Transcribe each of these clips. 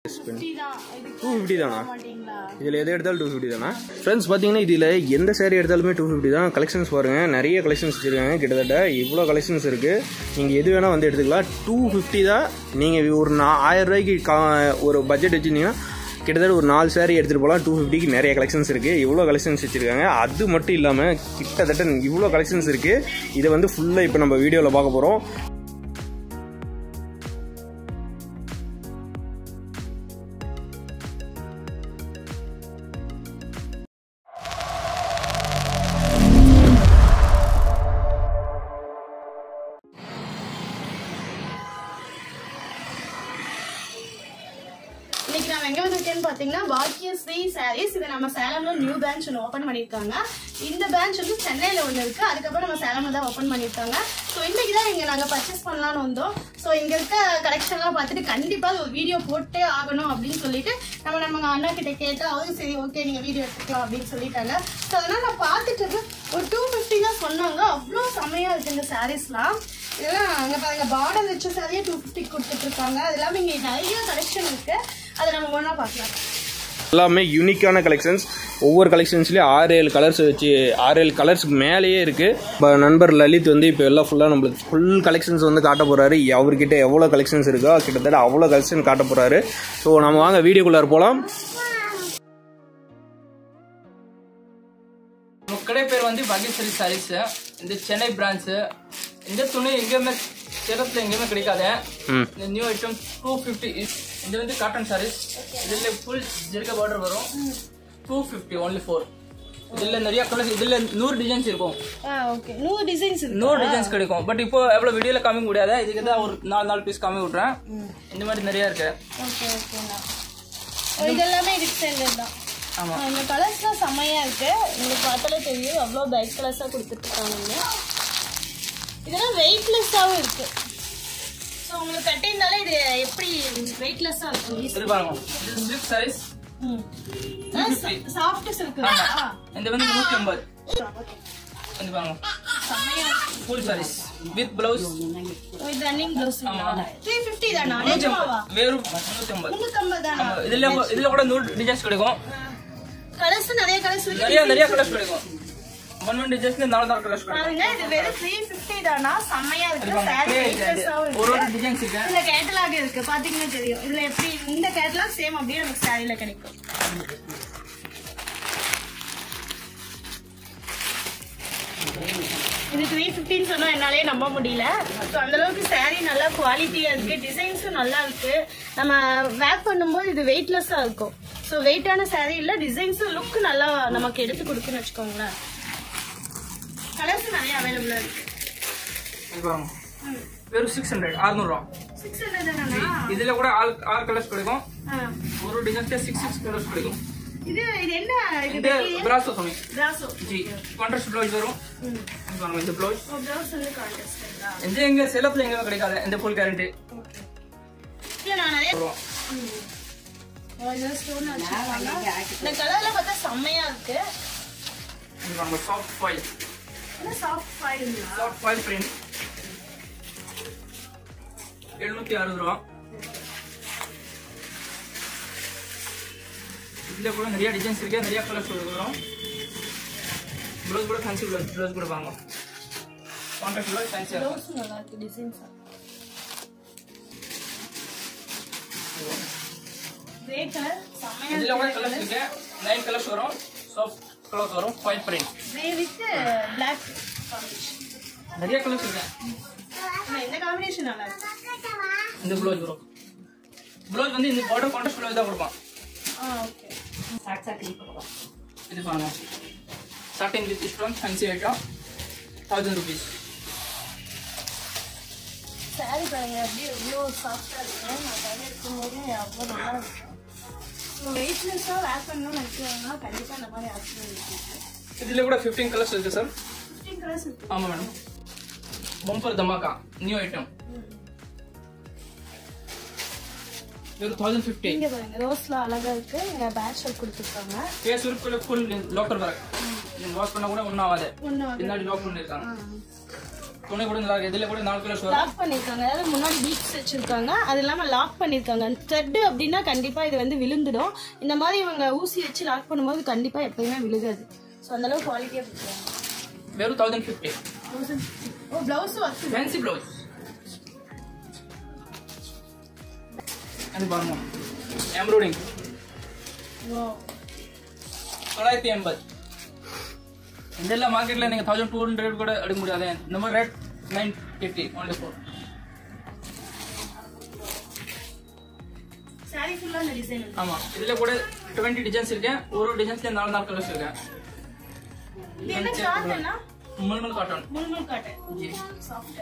250 தானா? இதில் எது எடுத்தாலும் 250 தானா? ஃப்ரெண்ட்ஸ் பார்த்தீங்கன்னா இதில் எந்த சேரீ எடுத்தாலுமே 250 தான். கலெக்ஷன்ஸ் பாருங்கள், நிறைய கலெக்ஷன்ஸ் வச்சுருக்காங்க. கிட்டத்தட்ட இவ்வளோ கலெக்ஷன்ஸ் இருக்குது. நீங்கள் எது வேணால் வந்து எடுத்துக்கலாம். 250 தான். நீங்கள் ஒரு 1000 ரூபாய்க்கு ஒரு பட்ஜெட் வச்சுருந்தீங்கன்னா கிட்டத்தட்ட ஒரு 4 சேரீ எடுத்துகிட்டு போகலாம். 250க்கு நிறைய கலெக்ஷன்ஸ் இருக்குது. இவ்வளோ கலெக்ஷன்ஸ் வச்சுருக்காங்க. அது மட்டும் இல்லாமல் கிட்டத்தட்ட இவ்வளோ கலெக்ஷன்ஸ் இருக்குது. இதை வந்து ஃபுல்லாக இப்போ நம்ம வீடியோவில் பார்க்க போகிறோம். இன்னைக்கு நான் எங்க வந்திருக்கேன்னு பாத்தீங்கன்னா பாக்யஸ்ரீ சாரீஸ். இது நம்ம சேலம்ல நியூ பிரான்ச் ஒன்று ஓப்பன் பண்ணிருக்காங்க. இந்த பிரான்ச் வந்து சென்னையில ஒன்று இருக்கு. அதுக்கப்புறம் நம்ம சேலம்ல தான் ஓப்பன் பண்ணிருக்காங்க. ஸோ இன்னைக்கு தான் இங்க நாங்க பர்ச்சேஸ் பண்ணலாம்னு வந்தோம். ஸோ இங்க இருக்க கலெக்ஷன்லாம் பார்த்துட்டு கண்டிப்பா ஒரு வீடியோ போட்டே ஆகணும் அப்படின்னு சொல்லிட்டு நம்ம அண்ணா கிட்ட கேட்டு அவரும் சரி ஓகே நீங்க வீடியோ எடுத்துக்கலாம் அப்படின்னு சொல்லிட்டாங்க. ஸோ அதனால நான் பார்த்துட்டு ஒரு 250 தான் சொன்னாங்க. அவ்வளோ செமையா இருக்கு இந்த சாரீஸ்லாம். இதெல்லாம் அங்க பாருங்க பார்டர் வச்ச சாரியே 250 கொடுத்துட்டு இருக்காங்க. அது இல்லாம இங்க நிறைய கலெக்ஷன் இருக்கு. அதை நம்ம ஒன்றா பார்க்கலாம். எல்லாமே யூனிக்கான கலெக்ஷன்ஸ். ஒவ்வொரு கலெக்ஷன்ஸ்லேயும் 6-7 கலர்ஸ் வச்சு 6-7 கலர்ஸ்க்கு மேலேயே இருக்குது. இப்போ நண்பர் லலித் வந்து இப்போ எல்லாம் ஃபுல்லாக நம்மளுக்கு ஃபுல் கலெக்ஷன்ஸ் வந்து காட்ட போகிறாரு. அவர்கிட்ட எவ்வளோ கலெக்ஷன்ஸ் இருக்கோ கிட்டத்தட்ட அவ்வளோ கலெக்ஷன் காட்ட போகிறாரு. ஸோ நம்ம வாங்க வீடியோக்குள்ளார போகலாம். நம்ம கடை பேர் வந்து பாக்யஸ்ரீ சாரீஸ். இந்த சென்னை பிரான்ச். இந்த துணி எங்கேயுமே சேலத்தில் எங்கேயுமே கிடைக்காது. இந்த நியூ ஐட்டம் 250. இது வந்து காட்டன் சாரீஸ். இதில் ஃபுல் ஜெர்கா பார்டர் வரும். 250 only 4. இதில் நிறைய கலர்ஸ், இதில் 100 டிசைன்ஸ் இருக்கும். 100 டிசைன்ஸ் கிடைக்கும். பட் இப்போ எவ்வளோ வீடியோவில் காமிக்க முடியாது. இதுக்கு தான் ஒரு 4 பீஸ் காமி விட்றேன். இந்த மாதிரி நிறைய இருக்கு. இதெல்லாமே டிசைன் தான். ஆமா, இந்த கலர்ஸ்லாம் செமையா இருக்கு. உங்களுக்கு பார்த்தாலே தெரியும் அவ்வளோ பிரைட் கலர்ஸா கொடுத்துட்டு இருக்காங்க. இதெல்லாம் வெயிட்லெஸ்ஸாவும் இருக்கு. ஸோ உங்களுக்கு கட்டினாலே இது எப்படி வெயிட்லெஸ்ஸா இருக்கும். இது பாருங்க, இது சில்க் சாரீஸ். Soft silk. இந்த வந்து 150. இது பாருங்க full saris with blouse. With running blouse. 350 தானா? வெறும் 150. 150 தானா? இதுல கூட 100 டிசைன்ஸ் கிடைக்கும். கலர்ஸ் நிறைய கலர்ஸ் இருக்கு. நிறைய கலர்ஸ் கிடைக்கும். 1 டிசைன்ஸ்ல 4 கலர்ஸ் கிடைக்கும். பாருங்க இது வெறும் 350 தானா? செமையா இருக்கு. சாரி வெயிட்லெஸ்ஸாவும் ஒரு டிசைன்ஸ் இருக்கு. இதுல கேட்டலாக் இருக்கு. பாத்தீங்கன்னா தெரியும். இதுல எப்படி இந்த கேட்டலாக் சேம் அப்படியே நமக்கு சாரில கிடைக்கும். இது 350 சொன்னா என்னாலே நம்ப முடியல. ஸோ அந்த அளவுக்கு சாரி நல்லா குவாலிட்டியா இருக்கு. டிசைன்ஸும் நல்லா இருக்கு. நம்ம வேர் பண்ணும்போது இது வெயிட்லெஸ்ஸா இருக்கும். ஸோ வெயிட்டான சாரி இல்ல, டிசைன்ஸும் லுக் நல்லா நமக்கு எடுத்து கொடுக்குன்னு வச்சுக்கோங்களேன். கலர்ஸ் நிறைய அவைலபிளா இருக்கு. வெறும் 600 600. 600 தானா? இதுல கூட ஆல் கலர்ஸ் கிடைக்கும். ஒரு டிசைன்ஸ்ல 6 கலர்ஸ் கிடைக்கும். இது என்ன? இது பிராசோ துணி. பிராசோ ஜி கான்ட்ராஸ்ட் ப்ளவுஸ் வரும். பாருங்க இந்த ப்ளவுஸ். பிராசோ வந்து கான்ட்ராஸ்ட்ங்களா? இந்த எங்க சேலத்துல எங்க கிடைக்காது. இந்த ஃபுல் கேரண்டி. இல்ல நான் நிறைய இந்த ஸ்டோன் வச்சிருக்காங்க. இந்த கலர்ல பார்த்தா செமையா இருக்கு. இது பாருங்க சாஃப்ட் ஃபாயில். என்ன சாஃப்ட் ஃபாயில்ங்களா? Soft foil print. 760 ரூபாய். இதுல கூட நிறைய டிசைன்ஸ் இருக்கு. நிறைய கலர்ஸ் வரும். ப்ளவுஸ் கூட ஃபேன்சி ப்ளவுஸ் கூட வாங்க. கான்ட்ராஸ்ட் ப்ளவுஸ் ஃபேன்சி ப்ளவுஸ் நல்லா இருக்கு. டிசைன்ஸ் கிரே கலர் செமையா இருக்கு. இதுல கூட கலர்ஸ் இருக்கு. 9 கலர்ஸ் வரும். சாஃப்ட் கலர்ஸ் வரும். File print. Grey with Black combination. நிறைய கலர்ஸ் இருக்கு. இந்த காம்பினேஷன் நல்லா இருக்கு. இந்த ப்ளவுஸ் வரும். ப்ளவுஸ் வந்து இந்த பார்டர் கான்ட்ராஸ்ட் ப்ளவுஸ் தான் கொடுப்பான். ஓகே. இது பாருங்க satin with stone fancy item 1000 rupees. Sari பாருங்க அப்படியே எவ்வளோ சாஃப்டா இருக்கு. நான் கையில் இருக்கும்போது அவ்வளோ நல்லா இருக்கு. வெயிட்லெஸ்ஸாக வேர் பண்ணணும்னு நினைக்கிறாங்கன்னா கண்டிப்பாக இந்த மாதிரி ஆப்ஷன் இருக்கு. இதுல கூட 15 கலர்ஸ் இருக்கு சார். 15 கலர்ஸ் இருக்கு. ஆமா madam. Bumper dhamaka new item. வெறும் 1050. இங்க பாருங்க ரோஸ்ல அழகா இருக்கு. இங்க பேட்ச் ஒர்க் கொடுத்துருக்காங்க. ஃபேஸ் ஒர்க்ல ஃபுல் லாக்கர் வர்க். நீங்க வாஷ் பண்ணா கூட ஒண்ணு ஆகாது. பின்னாடி லாக் பண்ணிருக்காங்க. துணி கூட நல்லா இருக்கு. இதுல கூட 4 கலர்ஸ் வரும். லாக் பண்ணிருக்காங்க. அதாவது முன்னாடி பீட்ஸ் வச்சிருக்காங்க. அது இல்லாம லாக் பண்ணிருக்காங்க. த்ரெட் அப்படின்னா கண்டிப்பா இது வந்து விழுந்துடும். இந்த மாதிரி இவங்க ஊசி வச்சு லாக் பண்ணும்போது கண்டிப்பா எப்பயுமே விழுகாது. சோ அந்த அளவுக்கு குவாலிட்டியா கொடுக்குறாங்க. வெறும் 1050. ஓ ப்ளவுஸ் வச்சு ஃபேன்சி ப்ளவுஸ். அது பாருங்க. எம்ப்ராய்டிங். வாவ். 980. இதெல்லாம் மார்க்கெட்ல நீங்க 1200 கூட எடுக்க முடியாது. இந்த மாதிரி ரேட் 980 only for. சாரி ஃபுல்லா இந்த டிசைன் இருக்கு. ஆமா இதுல கூட 20 டிசைன்ஸ் இருக்கு. ஒரு டிசைன்ஸ்ல 4 கலர்ஸ் இருக்கு. இது என்ன காட்டனா? முல்முல் காட்டன். முல்முல் காட்டன். ஜி சாஃப்ட்.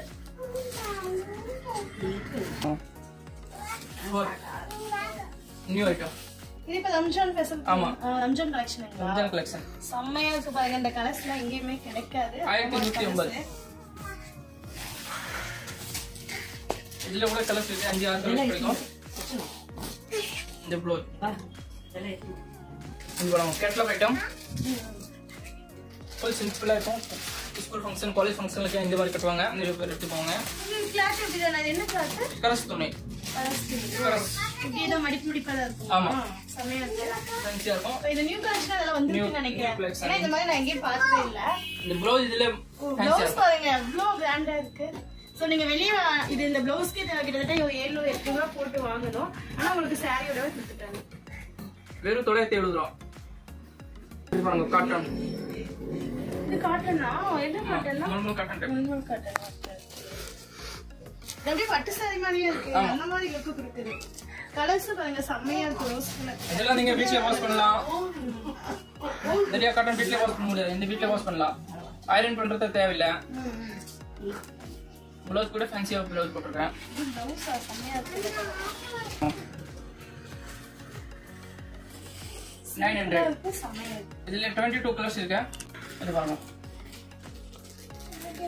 New item. இது இப்ப ரம்ஜான் ஃபெஸ்டிவல். ஆமா ரம்ஜான் கலெக்ஷனுங்களா? ரம்ஜான் கலெக்ஷன். செம்மையா இருக்கு பாருங்க. இந்த கலர்ஸ்லாம் எங்கேயுமே கிடைக்காது. 1180. இதுல கூட கலர்ஸ் இருக்கு. 5-6 கலர்ஸ் கிடைக்கும். இந்த ப்ளூ. இது பாருங்க கேட்டலாக் ஐட்டம். ஃபுல் சிம்பிளா இருக்கும். ஸ்கூல் ஃபங்க்ஷன் காலேஜ் ஃபங்க்ஷனுக்கு இந்த மாதிரி கட்டுவாங்க. நிறைய பேர் எடுத்துப்பாங்க. இது கிளாத் எப்படிடா? இது என்ன கிளாத்? கரஸ் துணி. கரஸ். இப்படியே மடிப்பு மடிப்பா இருக்கும். ஆமா செம்மையா இருக்கு. ஃபேன்சியா இருக்கும். இது நியூ கலெக்ஷன் அதெல்லாம் வந்திருக்குன்னு நினைக்கிறேன். ஏன்னா இந்த மாதிரி நான் எங்கேயும் பார்த்ததே இல்ல. இந்த ப்ளவுஸ் இதுல ப்ளவுஸ் பாருங்க எவ்வளவு கிராண்டா இருக்கு. சோ நீங்க வெளிய இது இந்த ப்ளவுஸ்க்கு கிட்டத்தட்ட 700-800 ரூபாய் போட்டு வாங்கணும். ஆனா உங்களுக்கு சாரியோட கொடுத்துட்டாங்க. வெறும் 970 ரூபாய். இது பாருங்க காட்டன். இது காட்டனா? என்ன காட்டனா? Normal cotton type. Normal cotton. இது அப்படியே பட்டு சாரி மாதிரியே இருக்கு. அந்த மாதிரி லுக் கொடுக்குது. கலர்ஸ் பாருங்க செம்மையா இருக்கு. Rose colour. இதெல்லாம் நீங்க வீட்ல வாஷ் பண்ணலாம். நிறைய காட்டன் வீட்ல வாஷ் பண்ண முடியாது. இந்த வீட்ல வாஷ் பண்ணலாம். ஐரன் பண்றது தேவையில்லை. ப்ளவுஸ் கூட ஃபேன்சியா ப்ளவுஸ் போட்டுருக்கேன். ப்ளவுஸ் செம்மையா இருக்கு. 900. செம்மையா இருக்கு. இதுல 22 கலர்ஸ் இருக்கு. இது பாருங்க.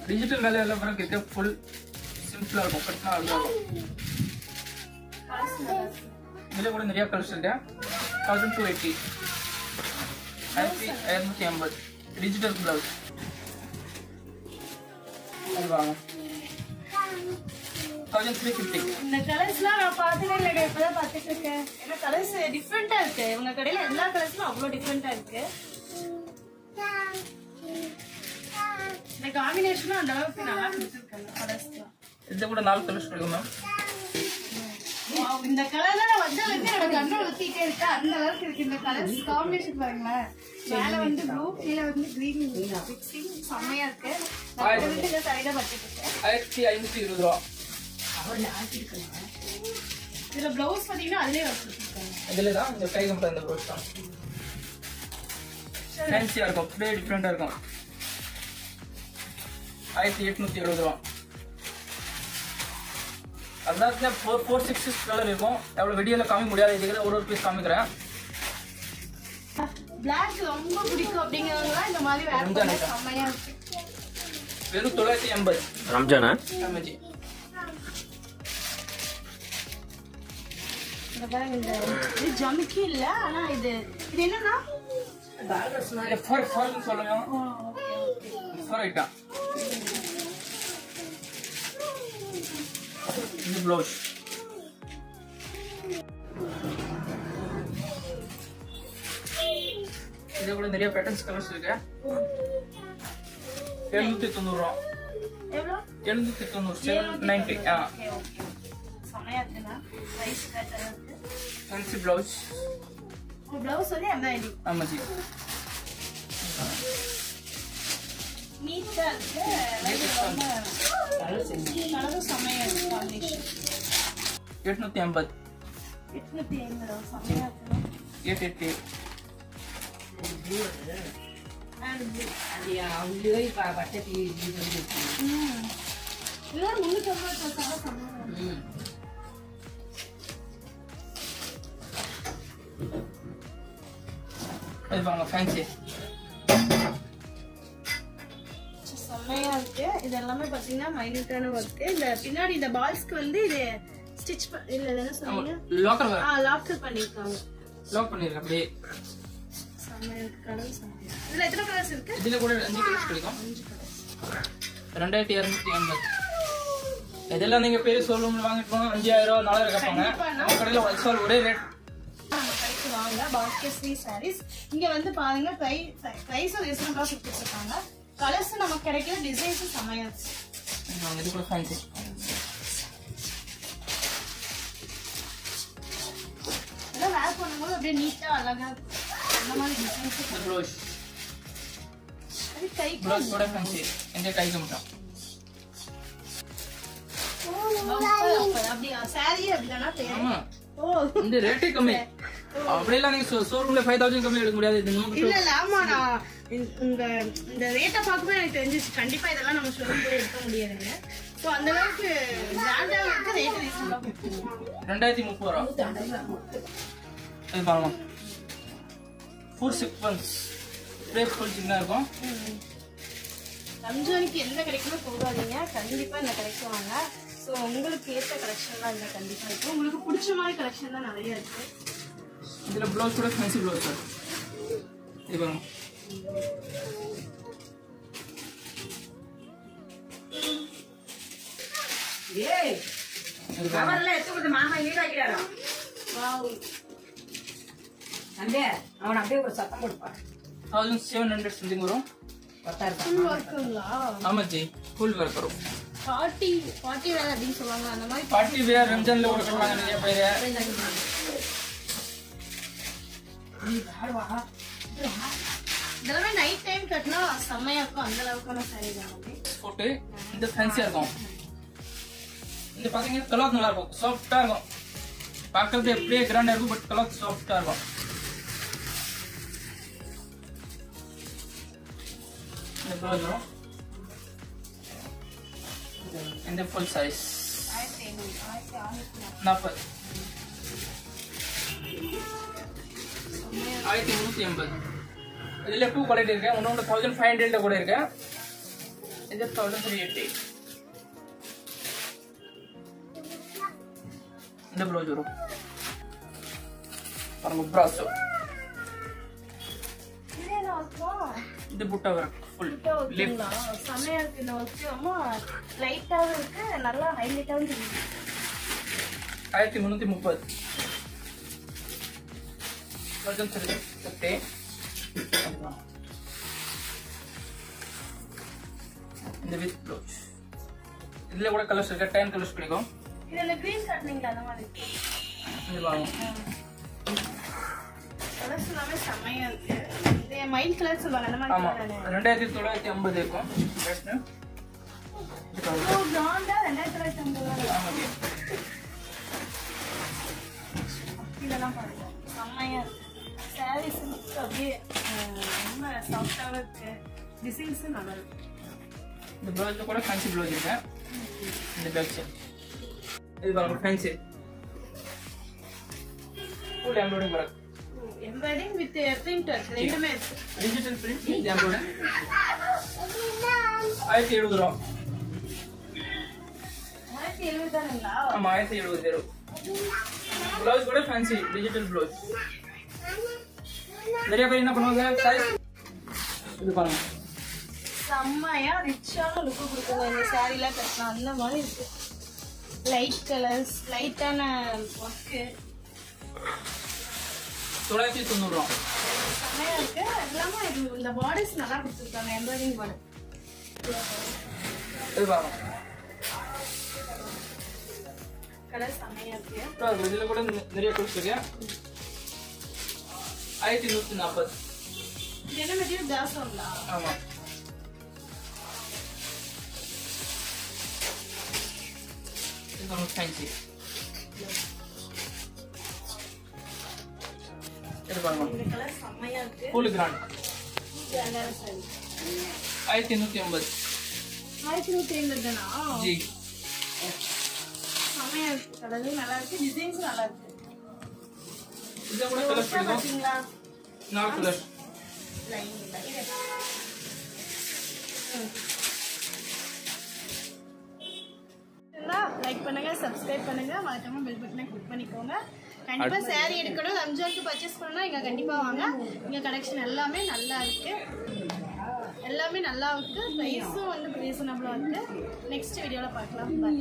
டிஜிட்டல் மேல எல்லாம் வர இருக்கு. ஃபுல் சிம்பிளா இருக்கும். கட்டனா அழகா இருக்கும். இதுல கூட நிறைய கலர்ஸ் இருக்கு. 1280. 1580. Digital blouse. இது பாருங்க. 1350. இந்த கலர்ஸ்லாம் நான் பார்த்ததே இல்லைங்க. இப்பதான் பார்த்துட்டு இருக்கேன். ஏன்னா கலர்ஸ் டிஃப்ரெண்டா இருக்கு. இவங்க கடையில எல்லா கலர்ஸும் அவ்வளோ டிஃப்ரெண்டா இருக்கு. இந்த காம்பினேஷனும் அந்த அளவுக்கு நல்லா கொடுத்துருக்காங்க கலர்ஸ்லாம். இதுல கூட 4 கலர்ஸ் இருக்கு மேம். இந்த கலர்ல நான் வந்தாலுமே என்னோட கண்ணை ஊத்திட்டே இருக்கு. அந்த அளவுக்கு இருக்கு இந்த கலர்ஸ் காம்பினேஷன் பாருங்களேன். மேல வந்து ப்ளூ, கீழே வந்து கிரீன் மிக்சிங் செம்மையா இருக்கு. நான் இந்த சைடா பார்த்துட்டு இருக்கேன். 1520 ரூபாய். இதுல ப்ளவுஸ் பாத்தீங்கன்னா அதுலயே வச்சிருக்காங்க. இதுல தான் இந்த கை கம்பெனி இந்த ப்ளவுஸ் தான். ஃபேன்சியா இருக்கும். அப்படியே டிஃபரெண்டா இருக்கும். 1870 ரூபாய். அதான் 4-6 கலர் இருக்கும். எவ்வளவு வீடியோல காமிக்க முடியாது. இதுக்கு ஒரு பீஸ் காமிக்கிறேன். Black ரொம்ப பிடிக்கும் அப்படிங்கறவங்க இந்த மாதிரி வேர் பண்ணா செமையா இருக்கு. வெறும் 980. ரம்ஜானா? ஆமாஜி. இந்த பாருங்க இது ஜம்கி இல்ல. ஆனா இது என்னன்னா ஃபர் சொல்லுங்க. ஃபர் ஐட்டம். இது ப்ளவுஸ். இது கூட நிறைய பேட்டர்ன்ஸ் கலர்ஸ் இருக்கு. 790 ரூபாய். எவ்வளவு? 790. 790. செமையா இருக்குனா. பிரைஸ் கரெக்ட்டா இருக்கு. Fancy blouse. ப்ளவுஸ் வந்து எம்ப்ராய்டரி. ஆமாஜி. நீட்டா இருக்கு. கலரும் செமையா இருக்கு காம்பினேஷன். 880. 880 செமையா இருக்கு. 880. இது பாருங்க ஃபேன்சி. செமையா இருக்கு. இது எல்லாமே பாத்தீங்கன்னா மைனூட்டான ஒர்க். இந்த பின்னாடி இந்த பால்ஸ்க்கு வந்து இது ஸ்டிட்ச் இல்ல என்ன சொல்றீங்க? லாக்கர் லாக்கர் பண்ணிருக்காங்க. லாக் பண்ணிருக்க அப்படியே. செமையா இருக்கு. கலர் செமையா. இதுல எத்தனை கலர்ஸ் இருக்கு? இதுல கூட 5 கலர்ஸ் கிடைக்கும். 5 கலர்ஸ். 2280. இதெல்லாம் நீங்க பெரிய ஷோரூம்ல வாங்கிட்டு போனா 5000 4000 கேட்பாங்க. நம்ம கடையில ஹோல்சேல் ஒரே ரேட். கடைக்கு வாங்க பாக்யஸ்ரீ சாரீஸ். இங்க வந்து பாருங்க பிரைஸ் ரீசனபிளா கொடுத்துருக்காங்க. கலர்ஸ் நமக்கு கிடைக்கிற டிசைன்ஸ் செமையா இருக்கு. இது கூட ஃபேன்சி. இதெல்லாம் வேர் பண்ணும்போது அப்படியே நீட்டா அழகா அந்த மாதிரி டிசைன்ஸ். ப்ளவுஸ். அது கை ப்ளவுஸ் கூட ஃபேன்சி. இந்த கைக்கு மட்டும். அப்படியே சாரி அப்படிதானா பேரு? ஆமா. ஓ இந்த ரேட்டே கம்மி. அப்படிலாம் நீங்க ஷோரூம்ல 5000 கம்மி எடுக்க முடியாது. இது நமக்கு இல்ல இல்ல ஆமா நான் இந்த ரேட்டை பார்க்கும்போது எனக்கு தெரிஞ்சிச்சு கண்டிப்பா இதெல்லாம் நம்ம ஷோரூம் போய் எடுக்க முடியாதுங்க. ஸோ அந்த அளவுக்கு பிராண்டா இருக்க ரேட் ரீசனபிளா கொடுத்துருவோம். 2030 ரூபா. இது பாருங்க. Full sequence. பிரேக் ஃபுல் சின்ன இருக்கும். ரம்ஜானுக்கு எந்த கடைக்குமே போகாதீங்க, கண்டிப்பா இந்த கடைக்கு வாங்க. ஸோ உங்களுக்கு ஏற்ற கலெக்ஷன் தான் இந்த கண்டிப்பா இருக்கு. உங்களுக்கு பிடிச்ச மாதிரி கலெக்ஷன் தான் நிறைய இருக்கு. இதுல ப்ளவுஸ் கூட ஃபேன்சி ப்ளவுஸ் சார். இது பாருங்க. ஏய் கவர்ல எத்துறது மாமா நீட் ஆக்கிறாரா? வாவ் அண்டே அவன் அப்படியே ஒரு சத்தம் போடுப்பா. 1700 சம்திங் வரும். ஃபுல் ஒர்க்குங்களா? ஆமா ஜி, ஃபுல் ஒர்க் வரும். பார்ட்டி வேர் அப்படின்னு சொல்லுவாங்க அந்த மாதிரி. பார்ட்டி வேர் ரம்ஜான்ல கூட கட்டுவாங்க நிறைய பேர். இதெல்லாம் நைட் டைம் கட்டினா செம்மையா இருக்கும். அந்த அளவுக்கான சாரி தான். போட்டு இந்த ஃபேன்சியா இருக்கும். இந்த பாத்தீங்க கலர் நல்லா இருக்கும், சாஃப்டா இருக்கும். பார்க்கறது எப்படியே கிராண்டா இருக்கும், பட் கலர் சாஃப்டா இருக்கும். இந்த ப்ளவுஸ் வரும். இந்த ஃபுல் சைஸ் 40. 1380. இதுல 2 குவாலிட்டி இருக்கு. ஒன்னு 1500 கூட இருக்கு. இது 1380. இந்த ப்ளவுஸ் வரும். பாருங்க பிராசோ. இந்த புட்டா வரும் ஃபுல் லிப். செம்மையா இருக்கு இந்த ஒர்க். ரொம்ப லைட்டாவும் இருக்கு, நல்லா ஹைலைட்டாவும் இருக்கு. 1330. வர்ஜன் சரி சட்டே. இந்த வித் ப்ளவுஸ். இதுல கூட கலர்ஸ் இருக்கு, 10 கலர்ஸ் கிடைக்கும். இதுல கிரீன் காட்டுனீங்களா அந்த மாதிரி? இது பாருங்க. கலர்ஸ் எல்லாமே செம்மையா இருக்கு. இது மைல் கலர் சொல்லுவாங்க அந்த ஆமா, மாதிரி. 2950 இருக்கும். பெஸ்ட். ஓ பிராண்டா 2950. ஆமா ஜி. இதெல்லாம் பாருங்க செம்மையா இருக்கு. சாரீஸ் அப்படியே ரொம்ப சாஃப்டாக இருக்கு. டிசைன்ஸ் நல்லா இருக்கு. இந்த ப்ளவுஸ்ல கூட ஃபேன்சி ப்ளவுஸ் இருக்கு. இந்த பேக் சைடு இது பாருங்க fancy full embroidering work. Embroidering with print ரெண்டுமே இருக்கு. Digital print with embroidering. 1070 ரூபா. 1070 தானுங்களா? ஆமா 1070. ப்ளவுஸ் கூட ஃபேன்சி டிஜிட்டல் ப்ளவுஸ். நிறைய பேர் என்ன பண்ணுவாங்க சைஸ் இது பாருங்க செம்மையா ரிச்சான லுக் கொடுக்குங்க இந்த சாரீல கட்டினா. அந்த மாதிரி இருக்கு. லைட் கலர்ஸ், லைட்டான ஒர்க்கு. 990 ரூபா. செம்மையா இருக்கு. எல்லாமே இது இந்த பார்டர்ஸ் நல்லா கொடுத்துருக்காங்க. எம்ப்ராய்டிங் பார்டர் இது பாருங்க. கலர் செம்மையா இருக்கு. இதுல கூட நிறைய கலர்ஸ் இருக்கு. 1140. இது என்ன மெட்டீரியல்? தாசம்ங்களா? ஆமா. இது ஃபேன்சி. இது பாருங்க. இந்த கலர் செம்மையா இருக்கு. Full grand. கிராண்டான சாரி. 1180. 1150 தானா? ஜி. செம்மையா இருக்கு. கலரும் நல்லா இருக்கு, டிசைன்ஸும் நல்லா இருக்கு. இது கூட கலர்ஸ் கிடைக்கும். பாத்தீங்களா? 4 கலர். லைன் இல்ல. லைக் பண்ணுங்க, சப்ஸ்கிரைப் பண்ணுங்க, மறக்காம பெல் பட்டனை கிளிக் பண்ணிக்கோங்க. கண்டிப்பா saree எடுக்கணும் ரம்ஜானுக்கு பர்ச்சேஸ் பண்ணா இங்க கண்டிப்பா வாங்க. இங்க கலெக்ஷன் எல்லாமே நல்லா இருக்கு. பிரைஸும் வந்து ரீசனபிளா இருக்கு. நெக்ஸ்ட் வீடியோல பார்க்கலாம். பை.